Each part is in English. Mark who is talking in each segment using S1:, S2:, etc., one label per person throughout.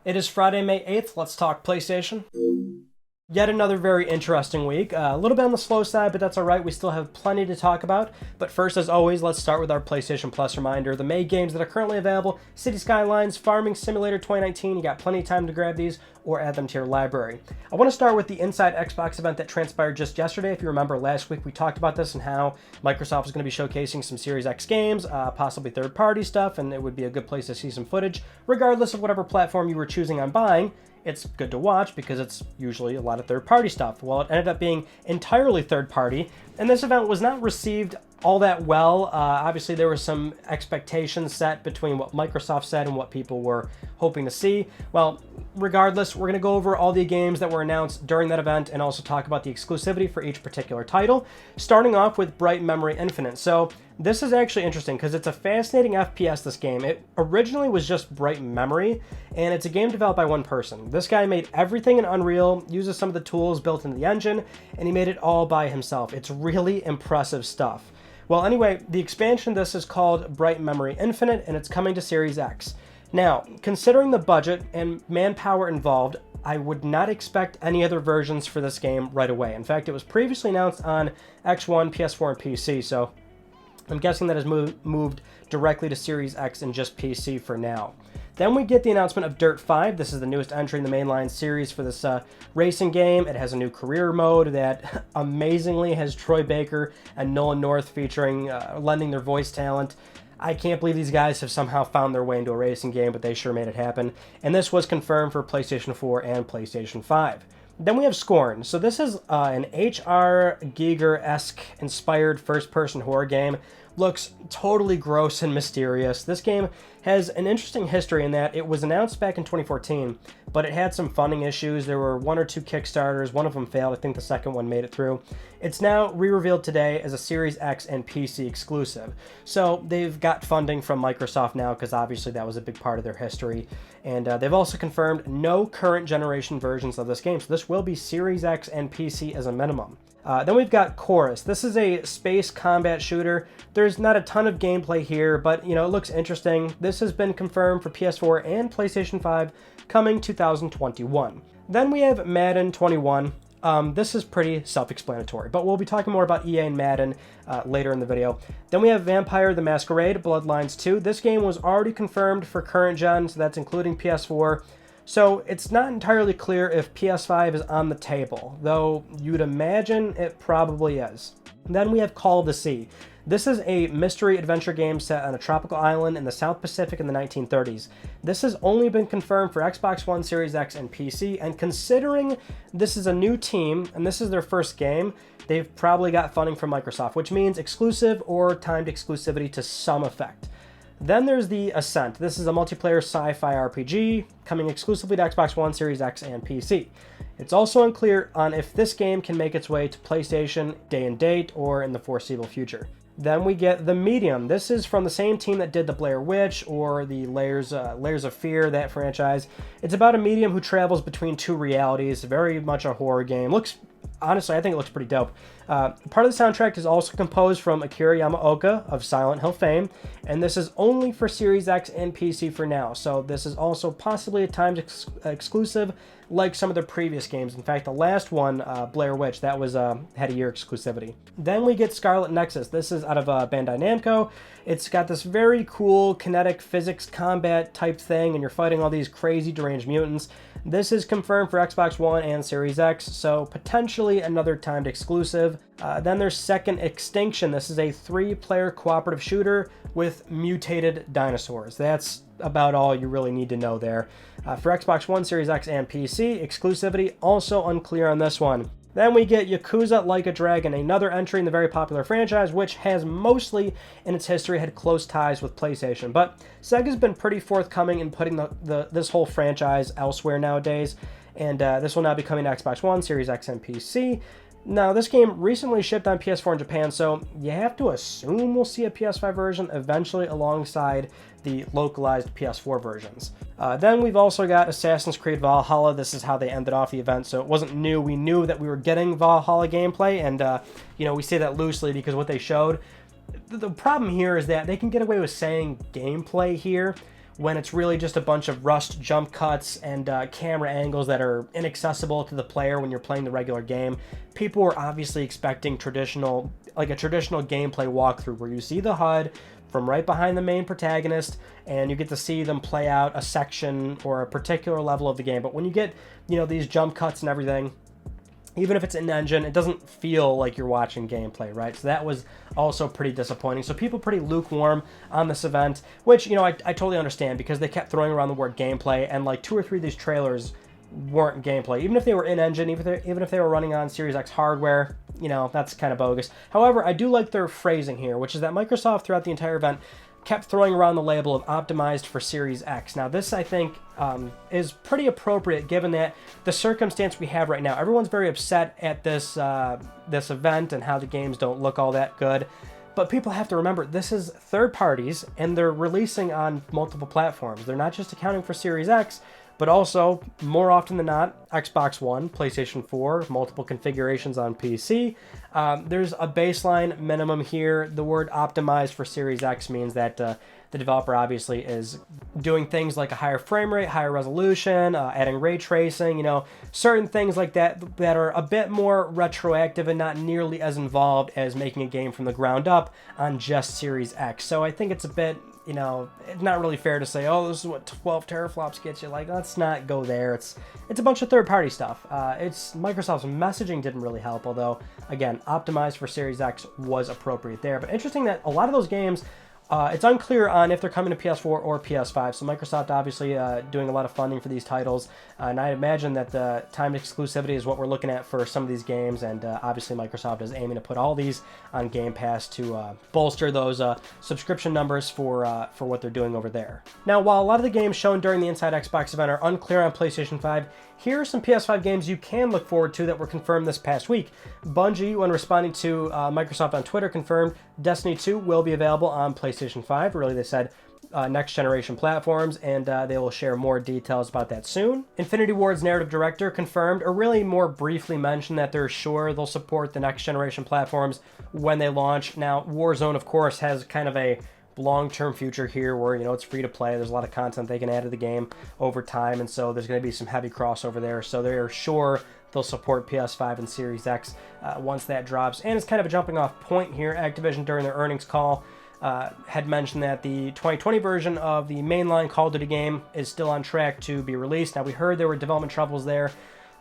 S1: It is Friday, May 8th. Let's talk PlayStation. Yet another very interesting week. A little bit on the slow side, but that's all right. We still have plenty to talk about. But first, as always, let's start with our PlayStation Plus reminder. The May games that are currently available: City Skylines, Farming Simulator 2019. You got plenty of time to grab these or add them to your library. I want to start with the Inside Xbox event that transpired just yesterday. If you remember, last week we talked about this and how Microsoft was going to be showcasing some Series X games, possibly third-party stuff, and it would be a good place to see some footage, regardless of whatever platform you were choosing on buying. It's good to watch because it's usually a lot of third-party stuff. Well, it ended up being entirely third-party, and this event was not received all that well. Obviously, there were some expectations set between what Microsoft said and what people were hoping to see. Well, regardless, we're going to go over all the games that were announced during that event and also talk about the exclusivity for each particular title, starting off with Bright Memory Infinite. So this is actually interesting because it's a fascinating FPS, this game. It originally was just Bright Memory, and it's a game developed by one person. This guy made everything in Unreal, uses some of the tools built into the engine, and he made it all by himself. It's really impressive stuff. Well, anyway, the expansion of this is called Bright Memory Infinite, and it's coming to Series X. Now, considering the budget and manpower involved, I would not expect any other versions for this game right away. In fact, it was previously announced on X1, PS4, and PC, so I'm guessing that has moved directly to Series X and just PC for now. Then we get the announcement of Dirt 5. This is the newest entry in the mainline series for this racing game. It has a new career mode that amazingly has Troy Baker and Nolan North featuring, lending their voice talent. I can't believe these guys have somehow found their way into a racing game, but they sure made it happen. And this was confirmed for PlayStation 4 and PlayStation 5. Then we have Scorn. So this is an H.R. Giger-esque inspired first-person horror game. Looks totally gross and mysterious. This game has an interesting history in that it was announced back in 2014, but it had some funding issues. There were one or two Kickstarters. One of them failed. I think the second one made it through. It's now re-revealed today as a Series X and PC exclusive. So they've got funding from Microsoft now because obviously that was a big part of their history. And they've also confirmed no current generation versions of this game. So this will be Series X and PC as a minimum. Then we've got Chorus. This is a space combat shooter. There's not a ton of gameplay here, but it looks interesting. This has been confirmed for PS4 and PlayStation 5, coming 2021. Then we have Madden 21. This is pretty self-explanatory, but we'll be talking more about EA and Madden later in the video. Then we have Vampire the Masquerade Bloodlines 2. This game was already confirmed for current gen, so that's including PS4. So it's not entirely clear if PS5 is on the table, though you'd imagine it probably is. Then we have Call of the Sea. This is a mystery adventure game set on a tropical island in the South Pacific in the 1930s. This has only been confirmed for Xbox One, Series X, and PC, and considering this is a new team and this is their first game, they've probably got funding from Microsoft, which means exclusive or timed exclusivity to some effect. Then there's The Ascent. This is a multiplayer sci-fi RPG coming exclusively to Xbox One, Series X, and PC. It's also unclear on if this game can make its way to PlayStation day and date or in the foreseeable future. Then we get The Medium. This is from the same team that did The Blair Witch or the Layers of Fear, that franchise. It's about a medium who travels between two realities, very much a horror game. Honestly, I think it looks pretty dope. Part of the soundtrack is also composed from Akira Yamaoka of Silent Hill fame, and this is only for Series X and PC for now, so this is also possibly a timed exclusive like some of the previous games. In fact, the last one, Blair Witch, that was had a year exclusivity. Then we get Scarlet Nexus. This is out of Bandai Namco. It's got this very cool kinetic physics combat type thing, and you're fighting all these crazy deranged mutants. This is confirmed for Xbox One and Series X, so potentially another timed exclusive. Then there's Second Extinction. This is a 3-player cooperative shooter with mutated dinosaurs. That's about all you really need to know there. For Xbox One, Series X, and PC, exclusivity also unclear on this one. Then we get Yakuza Like a Dragon, another entry in the very popular franchise, which has mostly in its history had close ties with PlayStation. But Sega's been pretty forthcoming in putting this whole franchise elsewhere nowadays, and this will now be coming to Xbox One, Series X, and PC. Now, this game recently shipped on PS4 in Japan, so you have to assume we'll see a PS5 version eventually alongside the localized PS4 versions. Then we've also got Assassin's Creed Valhalla. This is how they ended off the event, so it wasn't new. We knew that we were getting Valhalla gameplay, and we say that loosely because what they showed. The problem here is that they can get away with saying gameplay here when it's really just a bunch of rushed jump cuts and camera angles that are inaccessible to the player when you're playing the regular game. People were obviously expecting a traditional gameplay walkthrough where you see the HUD from right behind the main protagonist and you get to see them play out a section or a particular level of the game. But when you get, these jump cuts and everything, even if it's in-engine, it doesn't feel like you're watching gameplay, right? So that was also pretty disappointing. So people pretty lukewarm on this event, which, I totally understand because they kept throwing around the word gameplay, and like 2 or 3 of these trailers weren't gameplay. Even if they were in-engine, even if they were running on Series X hardware, that's kind of bogus. However, I do like their phrasing here, which is that Microsoft throughout the entire event kept throwing around the label of optimized for Series X. Now this, I think, is pretty appropriate given that the circumstance we have right now. Everyone's very upset at this event and how the games don't look all that good. But people have to remember, this is third parties and they're releasing on multiple platforms. They're not just accounting for Series X, but also, more often than not, Xbox One, PlayStation 4, multiple configurations on PC. There's a baseline minimum here. The word optimized for Series X means that the developer obviously is doing things like a higher frame rate, higher resolution, adding ray tracing, certain things like that that are a bit more retroactive and not nearly as involved as making a game from the ground up on just Series X. So I think it's a bit, it's not really fair to say, oh, this is what 12 teraflops gets you. Like, let's not go there. It's a bunch of third-party stuff. Microsoft's messaging didn't really help, although, again, optimized for Series X was appropriate there. But interesting that a lot of those games, it's unclear on if they're coming to PS4 or PS5. So Microsoft obviously doing a lot of funding for these titles, and I imagine that the timed exclusivity is what we're looking at for some of these games. And obviously Microsoft is aiming to put all these on Game Pass to bolster those subscription numbers for what they're doing over there. Now, while a lot of the games shown during the Inside Xbox event are unclear on PlayStation 5, here are some PS5 games you can look forward to that were confirmed this past week. Bungie, when responding to Microsoft on Twitter, confirmed Destiny 2 will be available on PlayStation 5. Really, they said next generation platforms, and they will share more details about that soon. Infinity Ward's narrative director confirmed, or really more briefly mentioned, that they're sure they'll support the next generation platforms when they launch. Now, Warzone, of course, has kind of a long-term future here where, it's free to play. There's a lot of content they can add to the game over time, and so there's going to be some heavy crossover there. So they're sure they'll support PS5 and Series X once that drops. And it's kind of a jumping off point here. Activision, during their earnings call, had mentioned that the 2020 version of the mainline Call of Duty game is still on track to be released. Now, we heard there were development troubles there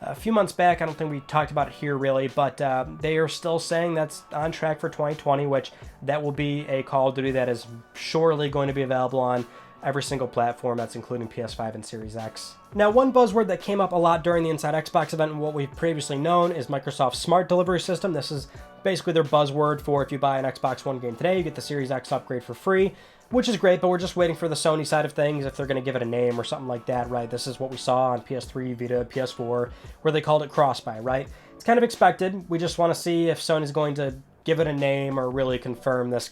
S1: a few months back. I don't think we talked about it here really, but they are still saying that's on track for 2020, which that will be a Call of Duty that is surely going to be available on every single platform, that's including PS5 and Series X. Now, one buzzword that came up a lot during the Inside Xbox event and what we've previously known is Microsoft's Smart Delivery System. This is basically their buzzword for if you buy an Xbox One game today, you get the Series X upgrade for free, which is great, but we're just waiting for the Sony side of things, if they're going to give it a name or something like that, right? This is what we saw on PS3, Vita, PS4, where they called it cross-buy, right? It's kind of expected. We just want to see if Sony's going to give it a name or really confirm this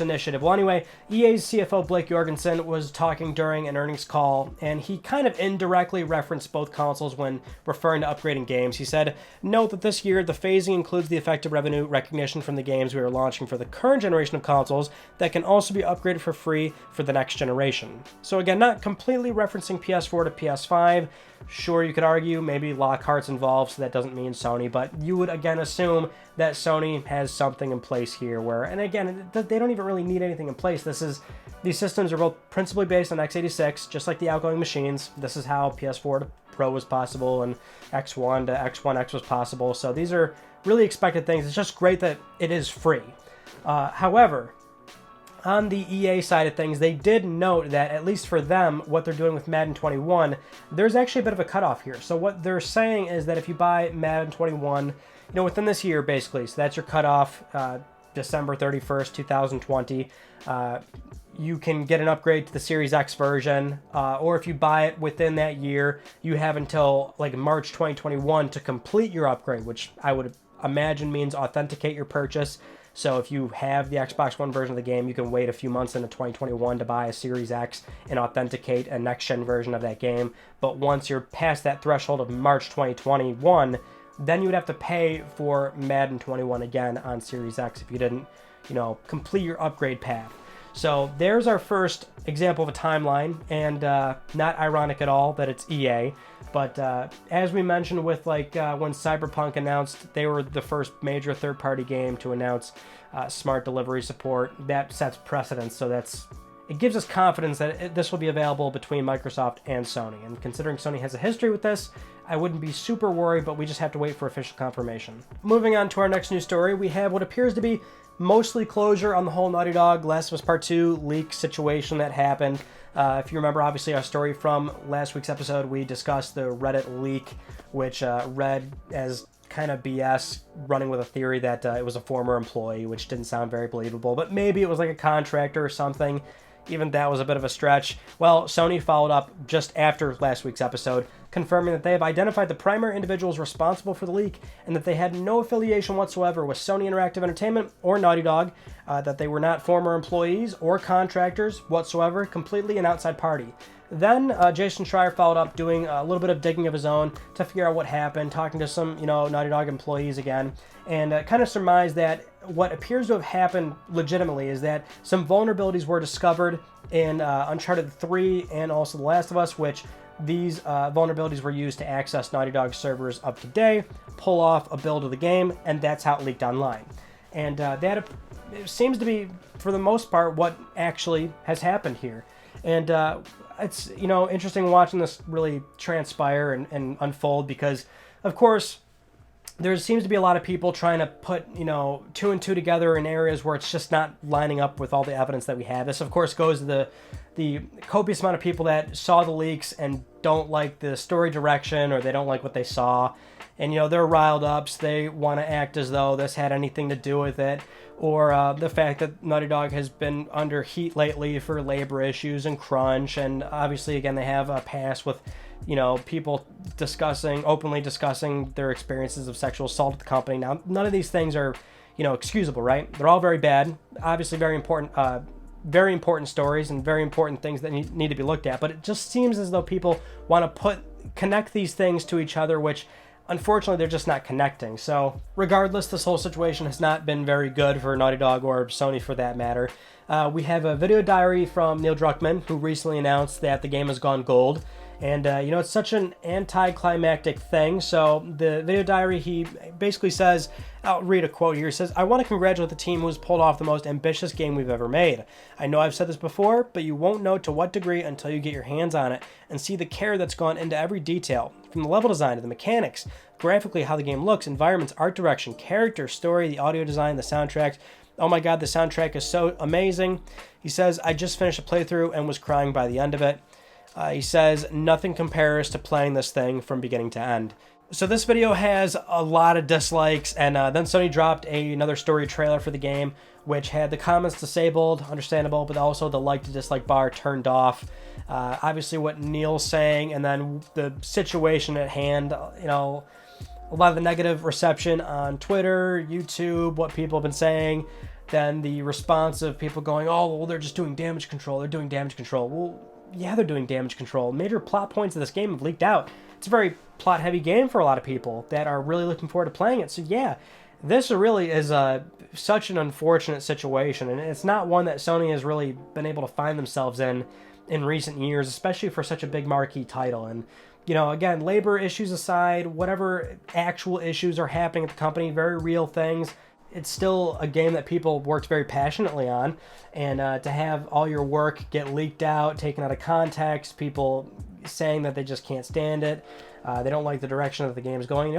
S1: initiative. Well, anyway, EA's CFO Blake Jorgensen was talking during an earnings call, and he kind of indirectly referenced both consoles when referring to upgrading games. He said, note that this year the phasing includes the effective revenue recognition from the games we are launching for the current generation of consoles that can also be upgraded for free for the next generation. So again, not completely referencing PS4 to PS5. Sure, you could argue maybe Lockhart's involved, so that doesn't mean Sony, but you would again assume that Sony has something in place here where, and again, they don't even really need anything in place. These systems are both principally based on x86, just like the outgoing machines. This is how PS4 to Pro was possible and X1 to X1X was possible. So these are really expected things. It's just great that it is free. However, on the EA side of things, they did note that, at least for them, what they're doing with Madden 21, there's actually a bit of a cutoff here. So what they're saying is that if you buy Madden 21, within this year, basically, so that's your cutoff, December 31st, 2020, you can get an upgrade to the Series X version, or if you buy it within that year, you have until like March 2021 to complete your upgrade, which I would imagine means authenticate your purchase. So if you have the Xbox One version of the game, you can wait a few months into 2021 to buy a Series X and authenticate a next-gen version of that game. But once you're past that threshold of March 2021, then you would have to pay for Madden 21 again on Series X if you didn't, complete your upgrade path. So there's our first example of a timeline, and not ironic at all that it's EA. But as we mentioned with when Cyberpunk announced they were the first major third-party game to announce smart delivery support, that sets precedence. So it gives us confidence that this will be available between Microsoft and Sony. And considering Sony has a history with this, I wouldn't be super worried, but we just have to wait for official confirmation. Moving on to our next news story, we have what appears to be mostly closure on the whole Naughty Dog Last of Us Part 2 leak situation that happened. If you remember, obviously, our story from last week's episode, we discussed the Reddit leak, which read as kind of BS, running with a theory that it was a former employee, which didn't sound very believable, but maybe it was like a contractor or something. Even that was a bit of a stretch. Well, Sony followed up just after last week's episode, confirming that they have identified the primary individuals responsible for the leak and that they had no affiliation whatsoever with Sony Interactive Entertainment or Naughty Dog, that they were not former employees or contractors whatsoever, completely an outside party. Then Jason Schreier followed up doing a little bit of digging of his own to figure out what happened, talking to some, Naughty Dog employees again, and kind of surmised that what appears to have happened legitimately is that some vulnerabilities were discovered in Uncharted 3 and also The Last of Us, which these vulnerabilities were used to access Naughty Dog servers of today, pull off a build of the game, and that's how it leaked online. And that seems to be, for the most part, what actually has happened here. And it's, interesting watching this really transpire and unfold because, of course, there seems to be a lot of people trying to put, two and two together in areas where it's just not lining up with all the evidence that we have. This, of course, goes to the copious amount of people that saw the leaks and don't like the story direction, or they don't like what they saw. And, they're riled up, so they want to act as though this had anything to do with it. Or the fact that Naughty Dog has been under heat lately for labor issues and crunch. And obviously, again, they have a past with, people openly discussing their experiences of sexual assault at the company. Now, none of these things are, excusable, right? They're all very bad. Obviously, very important stories and very important things that need to be looked at. But it just seems as though people want to connect these things to each other, which unfortunately, they're just not connecting. So regardless, this whole situation has not been very good for Naughty Dog or Sony for that matter. We have a video diary from Neil Druckmann, who recently announced that the game has gone gold. And, it's such an anticlimactic thing. So the video diary, he basically says, I'll read a quote here. He says, "I want to congratulate the team who has pulled off the most ambitious game we've ever made. I know I've said this before, but you won't know to what degree until you get your hands on it and see the care that's gone into every detail, from the level design to the mechanics, graphically how the game looks, environments, art direction, character, story, the audio design, the soundtracks. Oh my God, the soundtrack is so amazing." He says, "I just finished a playthrough and was crying by the end of it." He says, "Nothing compares to playing this thing from beginning to end." So this video has a lot of dislikes, and then Sony dropped another story trailer for the game, which had the comments disabled, understandable, but also the like to dislike bar turned off. Obviously what Neil's saying, and then the situation at hand, a lot of the negative reception on Twitter, YouTube, what people have been saying, then the response of people going, "Oh, well, they're just doing damage control. They're doing damage control." Well, yeah, they're doing damage control. Major plot points of this game have leaked out. It's a very plot-heavy game for a lot of people that are really looking forward to playing it. So yeah, this really is such an unfortunate situation, and it's not one that Sony has really been able to find themselves in recent years, especially for such a big marquee title. And, again, labor issues aside, whatever actual issues are happening at the company, very real things, it's still a game that people worked very passionately on, and to have all your work get leaked out, taken out of context, people saying that they just can't stand it, they don't like the direction that the game is going.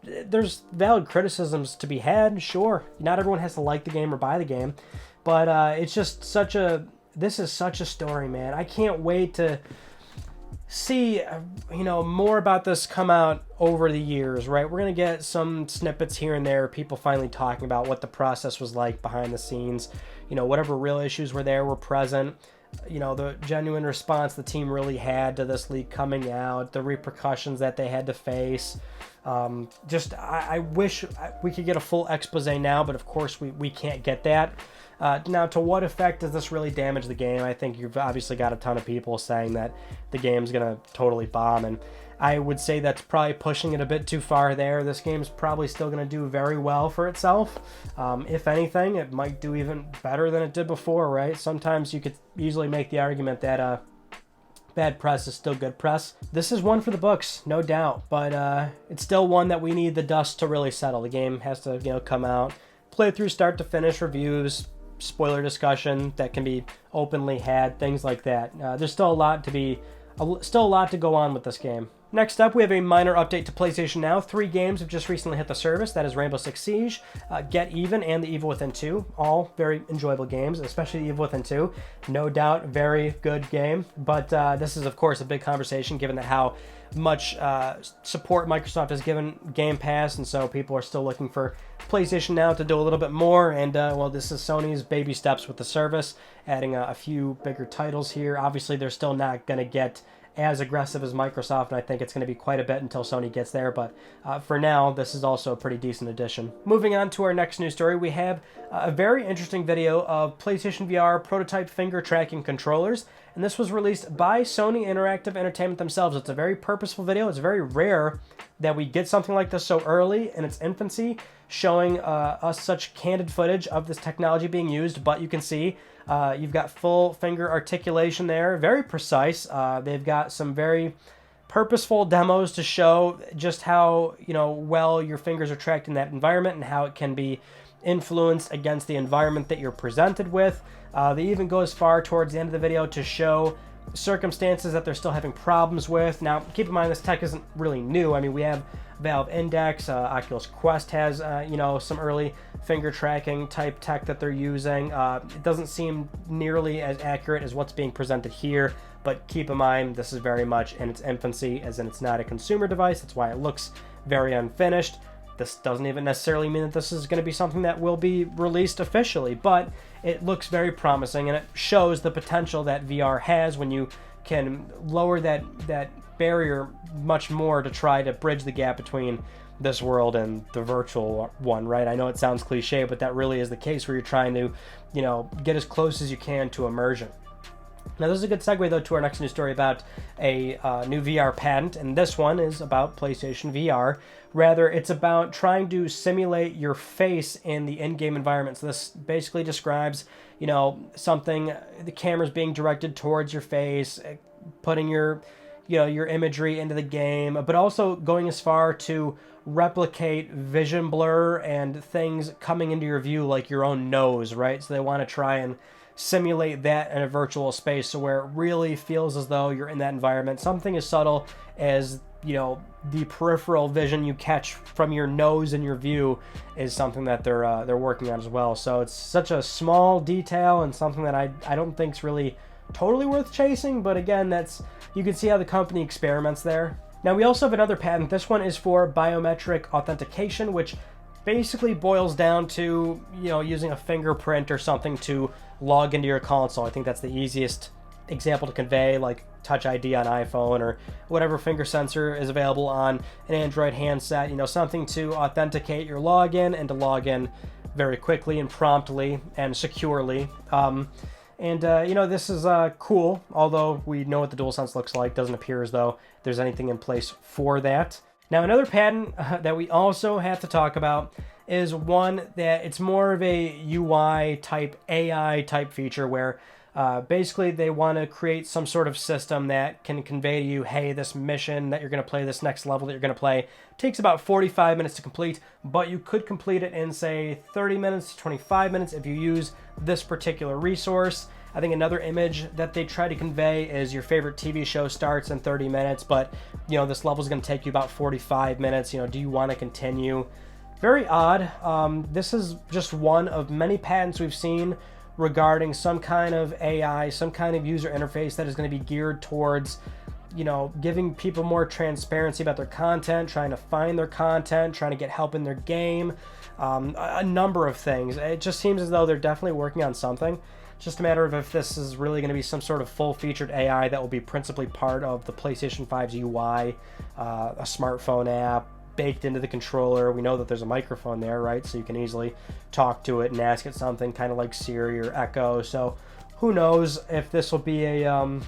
S1: There's valid criticisms to be had, sure. Not everyone has to like the game or buy the game, but it's just this is such a story, man. I can't wait to see, more about this come out over the years, right? We're going to get some snippets here and there, people finally talking about what the process was like behind the scenes, whatever real issues were present, the genuine response the team really had to this leak coming out, the repercussions that they had to face. I wish we could get a full expose now, but of course we can't get that. Now, to what effect does this really damage the game? I think you've obviously got a ton of people saying that the game's going to totally bomb. And I would say that's probably pushing it a bit too far there. This game's probably still going to do very well for itself. If anything, it might do even better than it did before, right? Sometimes you could easily make the argument that bad press is still good press. This is one for the books, no doubt, but it's still one that we need the dust to really settle. The game has to, come out, play through start to finish, reviews, spoiler discussion that can be openly had, things like that. There's still a lot to go on with this game. Next up, we have a minor update to PlayStation Now. 3 games have just recently hit the service. That is Rainbow Six Siege, Get Even, and The Evil Within 2. All very enjoyable games, especially The Evil Within 2. No doubt, very good game. But this is, of course, a big conversation given that how much support Microsoft has given Game Pass, and so people are still looking for PlayStation Now to do a little bit more. And, well, this is Sony's baby steps with the service, adding a few bigger titles here. Obviously, they're still not going to get as aggressive as Microsoft, and I think it's going to be quite a bit until Sony gets there, but for now, this is also a pretty decent addition. Moving on to our next news story, we have a very interesting video of PlayStation VR prototype finger tracking controllers, and this was released by Sony Interactive Entertainment themselves. It's a very purposeful video. It's very rare that we get something like this so early in its infancy, showing us such candid footage of this technology being used, but you can see you've got full finger articulation there, very precise. They've got some very purposeful demos to show just how, well your fingers are tracked in that environment and how it can be influenced against the environment that you're presented with. They even go as far towards the end of the video to show circumstances that they're still having problems with. Now, keep in mind, this tech isn't really new. I mean, we have Valve Index, Oculus Quest has, some early finger tracking type tech that they're using. It doesn't seem nearly as accurate as what's being presented here, but keep in mind, this is very much in its infancy, as in it's not a consumer device. That's why it looks very unfinished. This doesn't even necessarily mean that this is going to be something that will be released officially, but it looks very promising, and it shows the potential that VR has when you can lower that barrier much more to try to bridge the gap between this world and the virtual one, right? I know it sounds cliche, but that really is the case, where you're trying to, get as close as you can to immersion. Now, this is a good segue, though, to our next news story about a new VR patent, and this one is about PlayStation VR. Rather, it's about trying to simulate your face in the in-game environment. So this basically describes, something, the camera's being directed towards your face, putting your imagery into the game, but also going as far to replicate vision blur and things coming into your view, like your own nose, right? So they want to try and simulate that in a virtual space, so where it really feels as though you're in that environment. Something as subtle as, the peripheral vision you catch from your nose in your view is something that they're working on as well. So it's such a small detail and something that I don't think is really totally worth chasing, but again, you can see how the company experiments there. Now, we also have another patent. This one is for biometric authentication, which basically boils down to, using a fingerprint or something to log into your console. I think that's the easiest example to convey, like Touch ID on iPhone or whatever finger sensor is available on an Android handset, something to authenticate your login and to log in very quickly and promptly and securely. This is cool, although we know what the DualSense looks like. Doesn't appear as though there's anything in place for that. Now, another patent that we also have to talk about is one that it's more of a UI type, AI type feature, where basically they want to create some sort of system that can convey to you, hey, this mission that you're going to play, this next level that you're going to play, takes about 45 minutes to complete, but you could complete it in, say, 30 minutes to 25 minutes if you use this particular resource. I think another image that they try to convey is your favorite TV show starts in 30 minutes, but, this level is going to take you about 45 minutes. Do you want to continue? Very odd. This is just one of many patents we've seen regarding some kind of AI, some kind of user interface that is going to be geared towards, giving people more transparency about their content, trying to find their content, trying to get help in their game, a number of things. It just seems as though they're definitely working on something. It's just a matter of if this is really going to be some sort of full-featured AI that will be principally part of the PlayStation 5's UI, a smartphone app, baked into the controller. We know that there's a microphone there, right? So you can easily talk to it and ask it something, kind of like Siri or Echo. So who knows if this will be a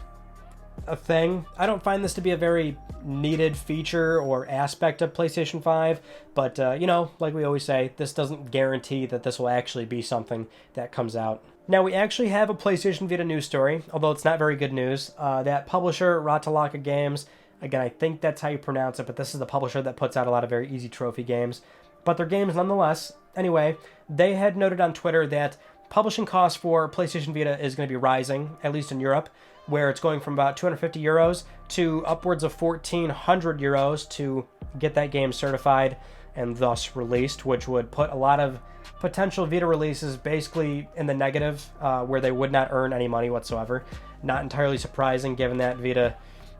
S1: a thing. I don't find this to be a very needed feature or aspect of PlayStation 5, but you know, like we always say, this doesn't guarantee that this will actually be something that comes out. Now, we actually have a PlayStation Vita news story, although it's not very good news. That publisher, Ratalaka Games, again, I think that's how you pronounce it, but this is the publisher that puts out a lot of very easy trophy games. But they're games nonetheless. Anyway, they had noted on Twitter that publishing costs for PlayStation Vita is going to be rising, at least in Europe, where it's going from about 250 euros to upwards of 1,400 euros to get that game certified and thus released, which would put a lot of potential Vita releases basically in the negative, where they would not earn any money whatsoever. Not entirely surprising given that Vita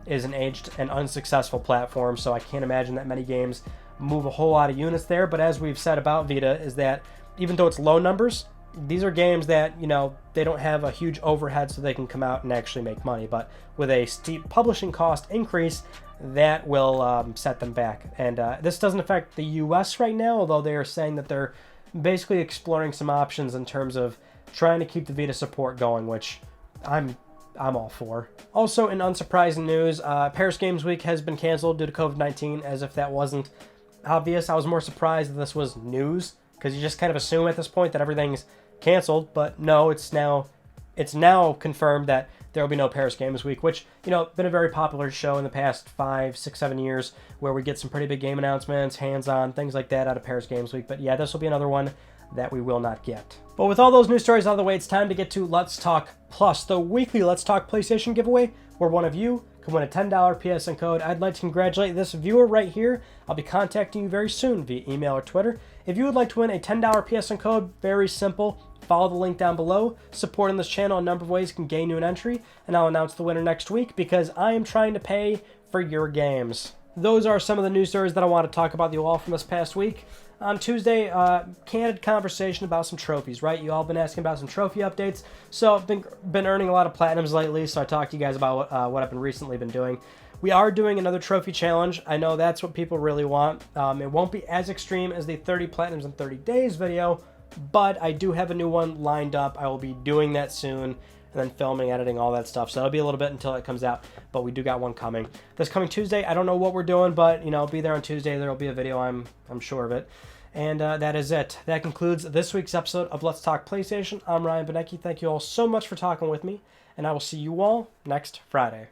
S1: is an aged and unsuccessful platform, so I can't imagine that many games move a whole lot of units there. But as we've said about Vita, is that even though it's low numbers, these are games that, you know, they don't have a huge overhead so they can come out and actually make money. But with a steep publishing cost increase, that will set them back. And this doesn't affect the US right now, although they are saying that they're basically exploring some options in terms of trying to keep the Vita support going, which I'm all for. Also, in unsurprising news, Paris Games Week has been canceled due to COVID-19, as if that wasn't obvious. I was more surprised that this was news, because you just kind of assume at this point that everything's canceled, but no, it's now confirmed that there will be no Paris Games Week, which, you know, been a very popular show in the past 5, 6, 7 years, where we get some pretty big game announcements, hands-on, things like that out of Paris Games Week. But yeah, this will be another one that we will not get. But with all those news stories out of the way, it's time to get to Let's Talk Plus, the weekly Let's Talk PlayStation giveaway, where one of you can win a $10 PSN code. I'd like to congratulate this viewer right here. I'll be contacting you very soon via email or Twitter. If you would like to win a $10 PSN code, very simple. Follow the link down below. Supporting this channel a number of ways can gain you an entry, and I'll announce the winner next week because I am trying to pay for your games. Those are some of the news stories that I want to talk about with you all from this past week. On Tuesday, candid conversation about some trophies, right? You all been asking about some trophy updates. So I've been earning a lot of platinums lately, so I talked to you guys about what I've been recently been doing. We are doing another trophy challenge. I know that's what people really want. It won't be as extreme as the 30 platinums in 30 days video, but I do have a new one lined up. I will be doing that soon, and then filming, editing, all that stuff. So it'll be a little bit until it comes out, but we do got one coming. This coming Tuesday, I don't know what we're doing, but, you know, be there on Tuesday. There will be a video, I'm sure of it. And that is it. That concludes this week's episode of Let's Talk PlayStation. I'm Ryan Benecki. Thank you all so much for talking with me, and I will see you all next Friday.